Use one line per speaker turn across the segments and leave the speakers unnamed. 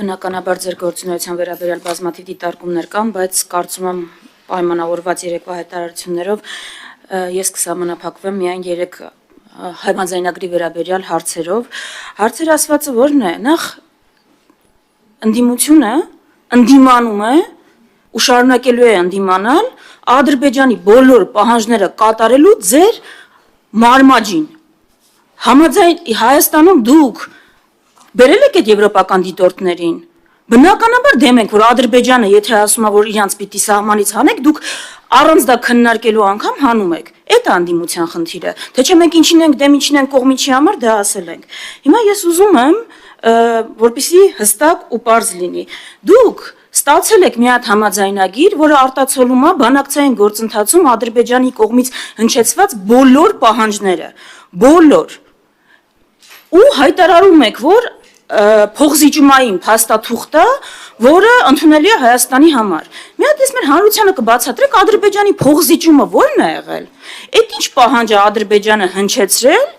Բնականաբար ձեր գործունեության վերաբերյալ բազմաթիվ դիտարկումներ կան, բայց կարծում եմ պայմանավորված երեկվա հայտարարություններով ես կսահմանափակվեմ միայն 3 համաձայնագրի վերաբերյալ հարցերով։ Հարցերը ասվածը որն է, նախ ընդդիմությունը ընդդիմանում է ու շարունակելու է ընդդիմանալ Ադրբեջանի բոլոր պահանջները կատարելու ձեր մարմաջին։ Համաձայն Հայաստանում դուք բերել եք այդ եվրոպական դիտորդներին։ Բնականաբար դեմ ենք, որ Ադրբեջանը, եթե ասում է, որ իրանց պիտի սահմանից հանեք, դուք առանց դա քննարկելու անգամ հանում եք։ Այդ է անդիմության խնդիրը։ Թե չէ մենք ինչին ենք դեմ, ինչին ենք կողմի չի համար, դա ասել ենք։ Հիմա ես ուզում եմ, որպեսզի հստակ ու պարզ լինի։ Դուք ստացել եք մի հատ համաձայնագիր, որը արտացոլում է բանակցային գործընթացում Ադրբեջանի կողմից հնչեցված բոլոր պահանջները, բոլոր։ Ու հայտարարում եք, որ փոխզիջումային փաստաթուղթը, որը ընդունելի է Հայաստանի համար։ Մի հատ ես մեր հանրությանը կբացատրեք Ադրբեջանի փոխզիջումը ո՞րն է եղել։ Այդ ինչ պահանջ է Ադրբեջանը հնչեցրել,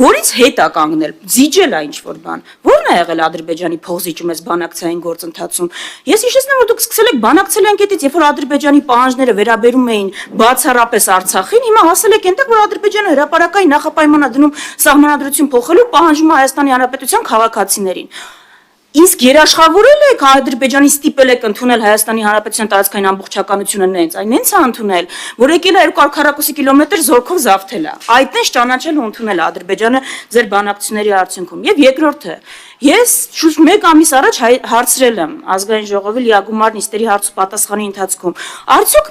որից հետ է կանգնել, զիջել է ինչ-որ բան։ Ո՞րն է եղել Ադրբեջանի փոխզիջումը այս բանակցային գործընթացում։ Ես հիշեցնեմ, որ դուք սկսել եք բանակցել ենք այդից, երբ որ Ադրբեջանի պահանջները վերաբերում էին բացառապես Արցախին, հիմա հասել եք այնտեղ, որ Ադրբեջանը հրապարակային նախապայման է դնում սահմանադրություն փոխելու, պահանջում է Հայաստանի Հանրապետության քաղաքացիներին։ Իսկ երաշխավորել եք Ադրբեջանի ստիպել եք ընդունել Հայաստանի Հանրապետության տարածքային ամբողջականությունը նենց, այն նենց է ընդունել, որ եկել է 240 կիլոմետր զորքով զավթել է։ Այդ նենց ճանաչել ու ընդունել է Ադրբեջանը ձեր բանակցությունների արդյունքում։ Եվ երկրորդը, ես շուրջ 1 ամիս առաջ հարցրել եմ ազգային ժողովի լիագումար նիստերի հարց ու պատասխանի ընթացքում, արդյոք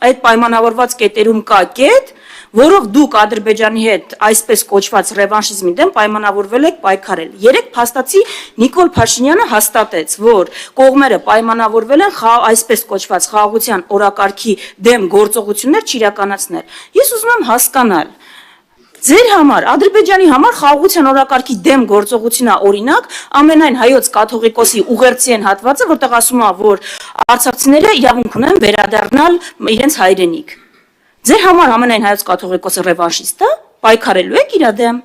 այդ պայմանավորված կետերում կա կետ, որով դուք Ադրբեջանի հետ այսպես կոչված ռևանշիզմի դեմ պայմանավորվել եք պայքարել։ 3 փաստացի Նիկոլ Փաշինյանը հաստատեց, որ կողմերը պայմանավորվել են այսպես կոչված խաղաղության օրակարգի դեմ գործողություններ չիրականացնել։ Ես ուզում եմ հասկանալ, ձեր համար, Ադրբեջանի համար խաղաղության օրակարգի դեմ գործողությունն է օրինակ ամենայն հայոց կաթողիկոսի ուղերձի հատվածը, որտեղ ասում է, որ արցախցիները իրավունք ունեն վերադառնալ իրենց հայրենիք։ Ձեր համար ամենայն հայոց կաթողիկոսը ռևանշիստ է, պայքարելու եք իր դեմ։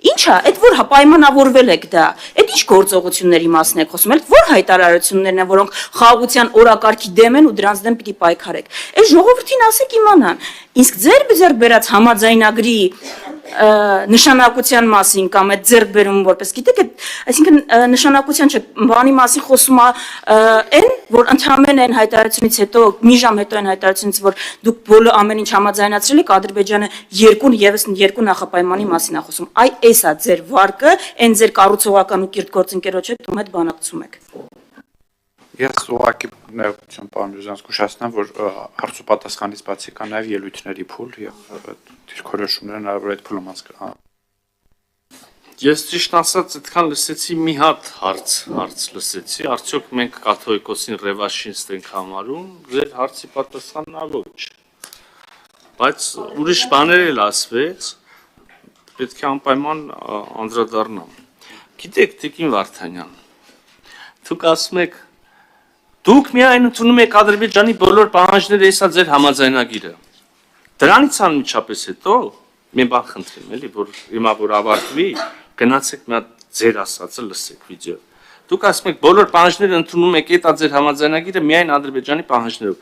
Ինչ է, այդ որ պայմանավորվել եք դա, այդ ինչ գործողությունների մասն եք խոսում, այդ որ հայտարարություններն են, որոնք խաղաղության օրակարգի դեմ են ու դրանց դեմ պիտի պայքարեք։ Այս ժողովրդին ասեք իմանան, իսկ ձեր ձեռք բերած համաձայնագրի նշանակության մասին կամ այդ ձեռք բերում որպես գիտեք, այսինքն նշանակության չէ, բանի մասին խոսում է այն, որ ընդհանրեն այն հայտարարությունից հետո, մի ժամ հետո այն հայտարարությունից, որ դուք բոլոր ամեն ինչ համաձայնացրել եք, Ադրբեջանը եւս 2 նախապայմանի մասին է խոսում։ Այ էս է ձեր վարկը, այն ձեր կառուցողական ու կիրթ գործընկերոջ հետ ում հետ բանակցում եք։
Ես ուղղակի ներողություն պարոն Ջանց կուշացնեմ, որ հարց ու պատասխանից բացի կա նաև ելույթների փուլ եւ դիրքորոշումները հնարավոր է այդ փուլում անցկացնել։
Ես ճիշտ ասած այդքան լսեցի մի հատ հարց լսեցի, արդյոք մենք կաթողիկոսին ռևանշիստ ենք համարում, ձեր հարցի պատասխանն ոչ։ Բայց ուրիշ բաներ էլ ասվեց, պետք է անպայման անդրադառնամ։ Գիտեք, Տիկին Վարդանյան, դուք ասում եք դուք միայն ընդունում եք Ադրբեջանի բոլոր պահանջները, էսա ձեր համաձայնագիրը։ Դրանից անմիջապես հետո մի բան խնդրեմ, էլի, որ հիմա որ ավարտվի, գնացեք մի հատ ձեր ասածը լսեք վիդեո։ Դուք ասում եք բոլոր պահանջները ընդունում եք, էտա ձեր համաձայնագիրը միայն Ադրբեջանի պահանջներով։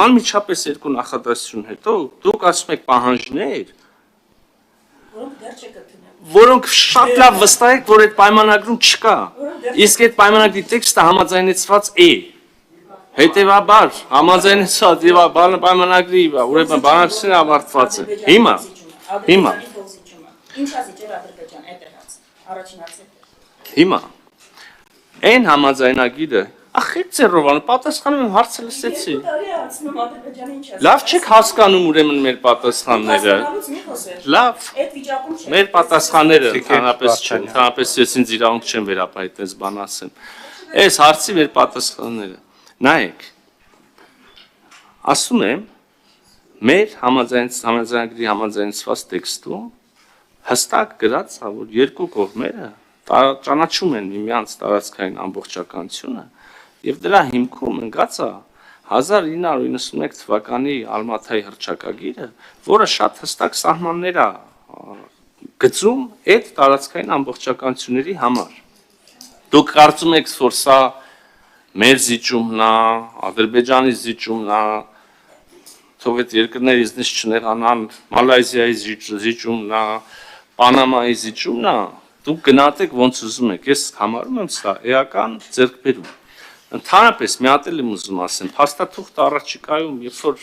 Անմիջապես 2 նախադասություն հետո դուք ասում եք պահանջներ, որոնք շատ լավ վստահ եք, որ այդ պայմանագրում չկա։ Իսկ այդ պայմանագրի տեքստը համաձայնեցված է։ Հետևաբար համաձայնեցված եւ պայմանագրի, ուրեմն բանակցությունը ավարտված է։ Հիմա
Ինչ ասիճեր Ադրբեջան, այդ է հարց, առաջին հարցը։
Հիմա այն համաձայնագիրը, ախ ծերովան, պատասխանում եմ հարցը լսեցի։ Լավ չեք հասկանում ուրեմն մեր պատասխանները։ Լավ, մեր պատասխանները ընդհանրապես ես ինձ իրավունք չեմ վերապահել այս բան ասեմ։ Այս հարցի մեր պատասխանները։ Նայեք, ասում եմ, մեր համաձայնագրի համաձայնեցված տեքստում հստակ գրած է, որ 2 կողմերը ճանաչում են միմյանց տարածքային ամբողջականությունը եւ դրա հիմքում ընկած է 1991 թվականի Ալմաթայի հռչակագիրը, որը շատ հստակ սահմաններ է գծում այդ տարածքային ամբողջականությունների համար։ Դուք կարծում եք, որ սա մեր զիջումն է, Ադրբեջանի զիջումն է, թող այդ երկրները իզնից չնեղանան, Մալայզիայի զիջումն է, Պանամայի զիջումն է, դուք գնացեք ոնց ուզում եք, ես համարում եմ սա էական ձեռքբերում։ Ընդհանրապես մի հատ էլ եմ ուզում ասեմ, փաստաթուղթը առաջիկայում, երբ որ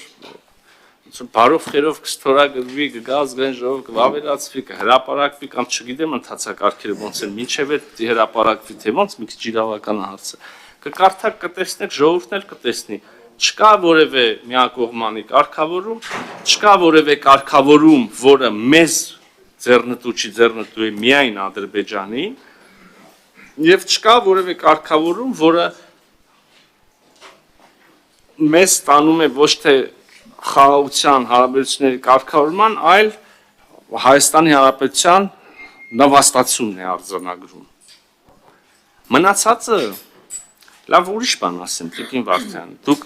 բարով խերով կստորագրվի, կգա ազգային ժողով, կվավերացվի, կհրապարակվի կամ չգիտեմ ընթացակարգերը ոնց են, մինչև այդ հրապարակվի, թե ոնց մի քիչ իրավական հարց է։ Կկարդաք, կտեսնեք, ժողովուրդն էլ կտեսնի։ Չկա որևէ միակողմանի կարգավորում, չկա որևէ կարգավորում, որը մեզ ձեռնտու է միայն Ադրբեջանին, եւ չկա որևէ կարգավորում, որը մեզ տանում է ոչ թե խաղաղության հարաբերությունների կարգավորման, այլ Հայաստանի Հանրապետության նվաստացումն է արձանագրում։ Մնացածը լավ ուրիշ բան ասեմ, Տիկին Վարդյան, դուք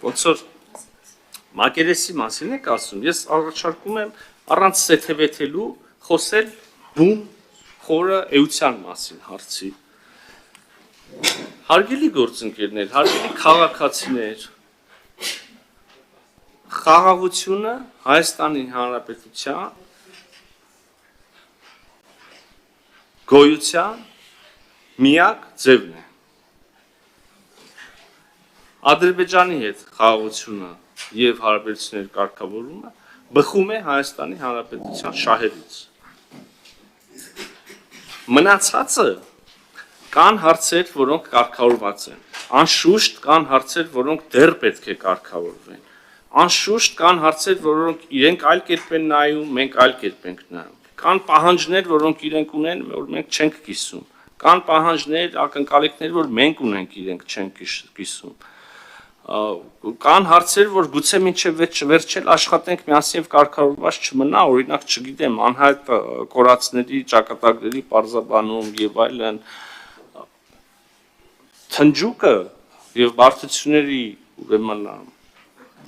ոնց որ մակերեսի մասին եք ասում, ես առաջարկում եմ առանց սեթևեթելու խոսել բուն խորը էության մասին հարցի։ Հարգելի գործընկերներ, հարգելի քաղաքացիներ, խաղաղությունը Հայաստանի Հանրապետության գոյության միակ ձևն է։ Ադրբեջանի հետ խաղաղությունը եւ հարաբերությունների կարգավորումը բխում է Հայաստանի Հանրապետության շահերից։ Մնացածը կան հարցեր, որոնք կարգավորված են։ Անշուշտ կան հարցեր, որոնք դեռ պետք է կարգավորվեն։ Անշուշտ կան հարցեր, որոնք իրենք այլ կերպ են նայում, մենք այլ կերպ ենք նայում։ Կան պահանջներ, որոնք իրենք ունեն, որ մենք չենք կիսում։ Կան պահանջներ, ակնկալիքներ, որ մենք ունենք, իրենք չենք կիսում։ Կան հարցեր, որ գուցե մինչև վերջել աշխատենք միասին եւ կարգավորված չմնա, օրինակ, չգիտեմ, անհայտ կորածների, ճակատագրերի պարզաբանում եւ այլն։ Թնջուկը եւ բարդությունների ուրեմն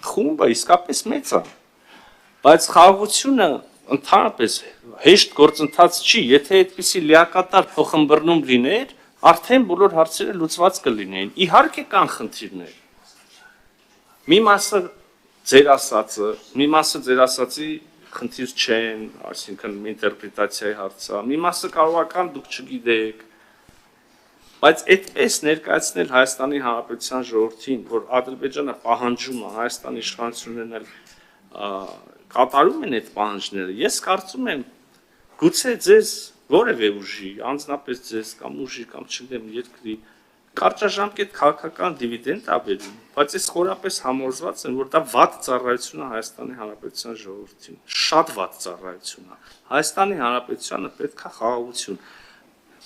խումբը իսկապես մեծ է, բայց խաղաղությունը ընդհանրապես հեշտ գործընթաց չի, եթե այդպիսի լիակատար փոխըմբռնում լիներ, արդեն բոլոր հարցերը լուծված կլինեին։ Իհարկե կան խնդիրներ։ Մի մասը ձեր ասածի խնդիր չեն, այսինքն ինտերպրետացիայի հարց է, մի մասը կարողական դուք չգիտեք, բայց այդպես ներկայացնել Հայաստանի Հանրապետության ժողովրդին, որ Ադրբեջանը պահանջում է Հայաստանի իշխանություններն կատարում են այդ պահանջները, ես կարծում եմ գուցե ձեզ որևէ ուժի, անձնապես ձեզ կամ ուժի կամ չգիտեմ երկրի կարճաժամկետ քաղաքական դիվիդենդ աբերում, բայց ես խորապես համոզված եմ, որ դա վատ ծառայություն է Հայաստանի Հանրապետության ժողովրդին, շատ վատ ծառայություն է։ Հայաստանի Հանրապետությանը պետք է խաղաղություն։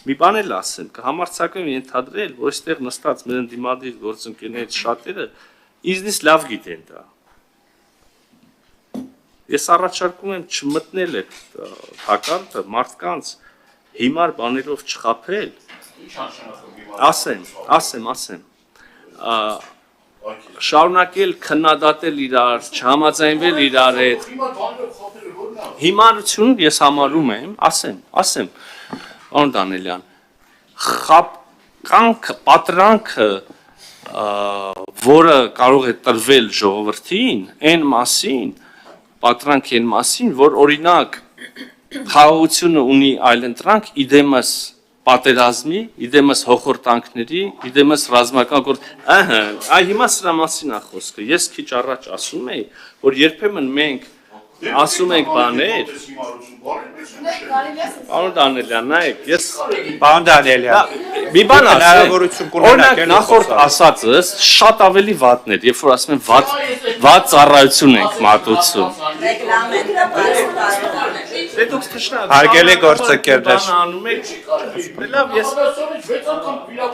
Մի բան էլ ասեմ, կհամարձակվեմ ենթադրել, որ այստեղ նստած մեր ընդդիմադիր գործընկերներից շատերը իզնից լավ գիտեն դա։ Ես առաջարկում եմ չմտնել այդ հակառակը մարդկանց հիմար բաներով չխաբել։ Ասեմ։ Շարունակել քննադատել իրար, չհամաձայնվել իրար հետ։ Հիմարություն ես համարում եմ, ասեմ, պարոն Դանիելյան, խաբկանքը, պատրանքը, որը կարող է տրվել ժողովրդին, այն մասին, որ օրինակ խաղաղությունը ունի այլընտրանք իդեմս պատերազմի, իդեմս հոխորտանքների, իդեմս ռազմական գործ, հիմա սրա մասին է խոսքը, ես քիչ առաջ ասում էի, որ երբեմն մենք ասում ենք բաներ, պարոն Դանիելյան, նայեք,
Պարոն Դանիելյան,
մի բան
հնարավորություն կունենաք,
օրինակ նախորդ ասածս շատ ավելի վատն էր, երբ որ ասում եմ վատ ծառայություն ենք մատուցում։
Հարգելի գործընկերներ,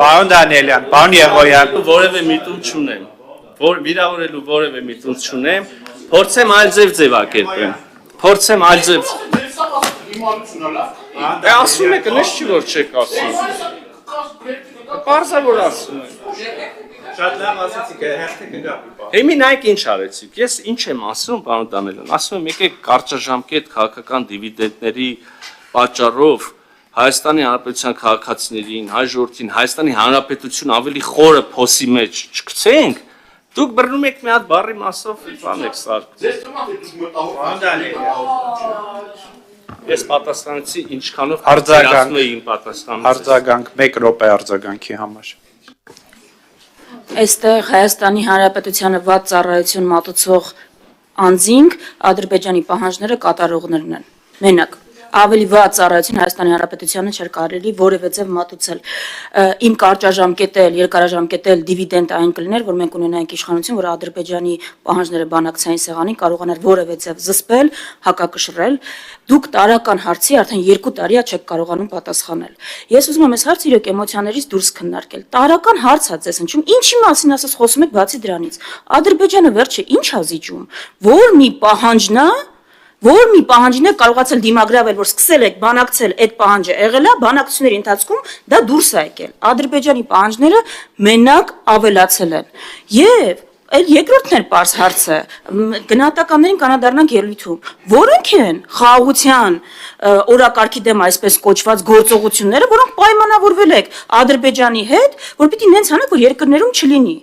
պարոն Դանիելյան, պարոն Եղոյան,
որևէ միտում չունեմ, վիրավորելու որևէ միտում չունեմ, փորձեմ այլ ձևակերպեմ, ասում եք, նես չի որ չեք ասում, պարզավոր ասում եք,
շատ լավ ասացիք, հերթը կգապի։
Հիմի նայեք ինչ արեցիք, ես ինչ եմ ասում, պարոն Դանիելյան, ասում եմ եկեք կարճաժամկետ քաղաքական դիվիդենդների պատճառով Հայաստանի Հանրապետության քաղաքացիներին, հայ ժողովրդին, Հայաստանի Հանրապետություն ավելի խորը փոսի մեջ չգցենք, դուք բռնում եք մի հատ բառի մասով բան եք սարքում։ Ես պատասխանեցի ինչքանով
Արձագանք։
իմ պատասխանը։
Արձագանք 1 րոպե արձագանքի համար։
Այստեղ Հայաստանի Հանրապետությանը վատ ծառայություն մատուցող անձինք Ադրբեջանի պահանջները կատարողներն են։ Մենակ ավելի վատ ծառայություն Հայաստանի Հանրապետությանը չէր կարելի որևէ ձև մատուցել։ Իմ կարճաժամկետել, երկարաժամկետել դիվիդենդ այն կլիներ, որ մենք ունենայինք իշխանություն, որ Ադրբեջանի պահանջները բանակցային սեղանին կարողանար որևէ ձև զսպել, հակակշռել։ Դուք տարական հարցի արդեն 2 տարի չեք կարողանում պատասխանել։ Ես ուզում եմ այս հարցը իրոք էմոցիաներից դուրս քննարկել։ Տարական հարց է ձեզ հնչում, ինչի մասին ասես խոսում եք բացի դրանից։ Ադրբեջանը վերջը ինչ ա զիջում, որ մի պահանջն է կարողացել դիմագրավել, որ սկսել եք բանակցել, այդ պահանջը եղել է, բանակցությունների ընթացքում դա դուրս է եկել։ Ադրբեջանի պահանջները մենակ ավելացել են։ Եվ այլ երկրորդն էր պարզ հարցը, գնահատականներին կանադառնանք ելույթում, որոնք են խաղաղության օրակարգի դեմ այսպես կոչված գործողությունները, որոնք պայմանավորվել եք Ադրբեջանի հետ, որ պիտի նենց անեք, որ երկրներում չլինի։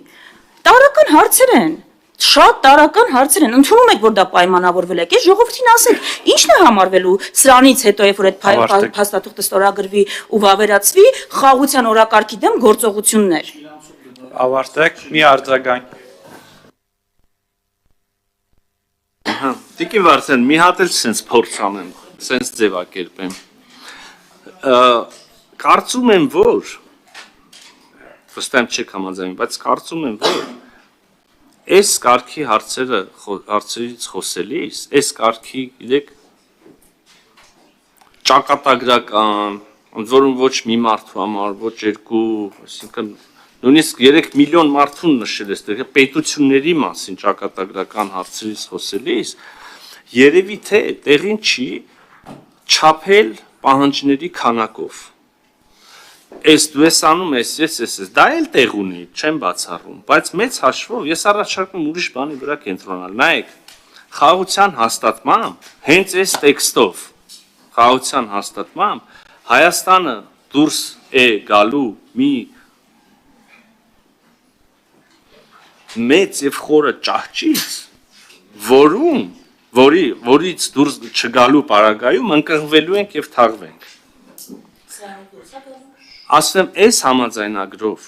Տարական հարցեր են։ Շատ տարական հարցեր են, ընդունում եք, որ դա պայմանավորվել եք, ես ժողովրդին ասեք, ի՞նչն է համարվելու սրանից հետո, երբ որ այդ փաստաթուղթը ստորագրվի ու վավերացվի, խաղաղության օրակարգի դեմ գործողություններ։
Ավարտեք, մի արձագանք։
Տիկին Վարդան, մի հատ էլ սենց փորձ անեմ, սենց ձևակերպեմ։ Կարծում եմ, որ վստահ եմ չեք համաձայնում, բայց կարծում եմ, որ այս կարգի հարցերից խոսելիս, այս կարգի, գիտեք, ճակատագրական, ընդ որում ոչ մի մարդու համար, ոչ երկու, այսինքն նույնիսկ 3 միլիոն մարդուն նշել ես, պետությունների մասին ճակատագրական հարցերից խոսելիս, երևի թե տեղին չի չափել պահանջների քանակով։ Այս դու ես անում ես, ես, դա էլ տեղ ունի, չեմ բացառում, բայց մեծ հաշվով ես առաջարկում ուրիշ բանի վրա կենտրոնալ։ Նայեք, խաղաղության հաստատմամբ, հենց այս տեքստով, խաղաղության հաստատմամբ Հայաստանը դուրս է գալու մի մեծ եւ խորը ճահճից, որից դուրս չգալու պարագայում ընկղվելու ենք եւ թաղվենք։ Ասեմ, այս համաձայնագրով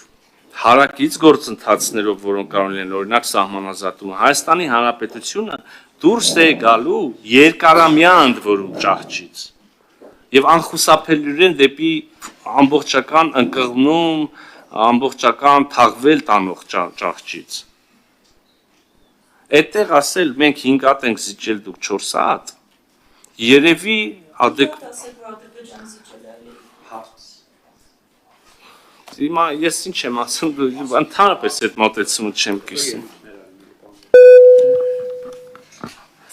հարակից գործընթացներով, որոնք կարող են օրինակ սահմանազատումը, Հայաստանի Հանրապետությունը դուրս է գալու երկարամյա ընդ որում ճահճից եւ անխուսափելիորեն դեպի ամբողջական ընկղմում, ամբողջական թաղվել տանող ճահճից։ Այդտեղ ասել մենք 5 հատ ենք զիջել, դուք 4 հատ, երևի Հիմա ես ինչ եմ ասում, ընդհանրապես այդ մոտեցումը չեմ կիսում։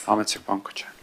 Համեցեք բան կոչը։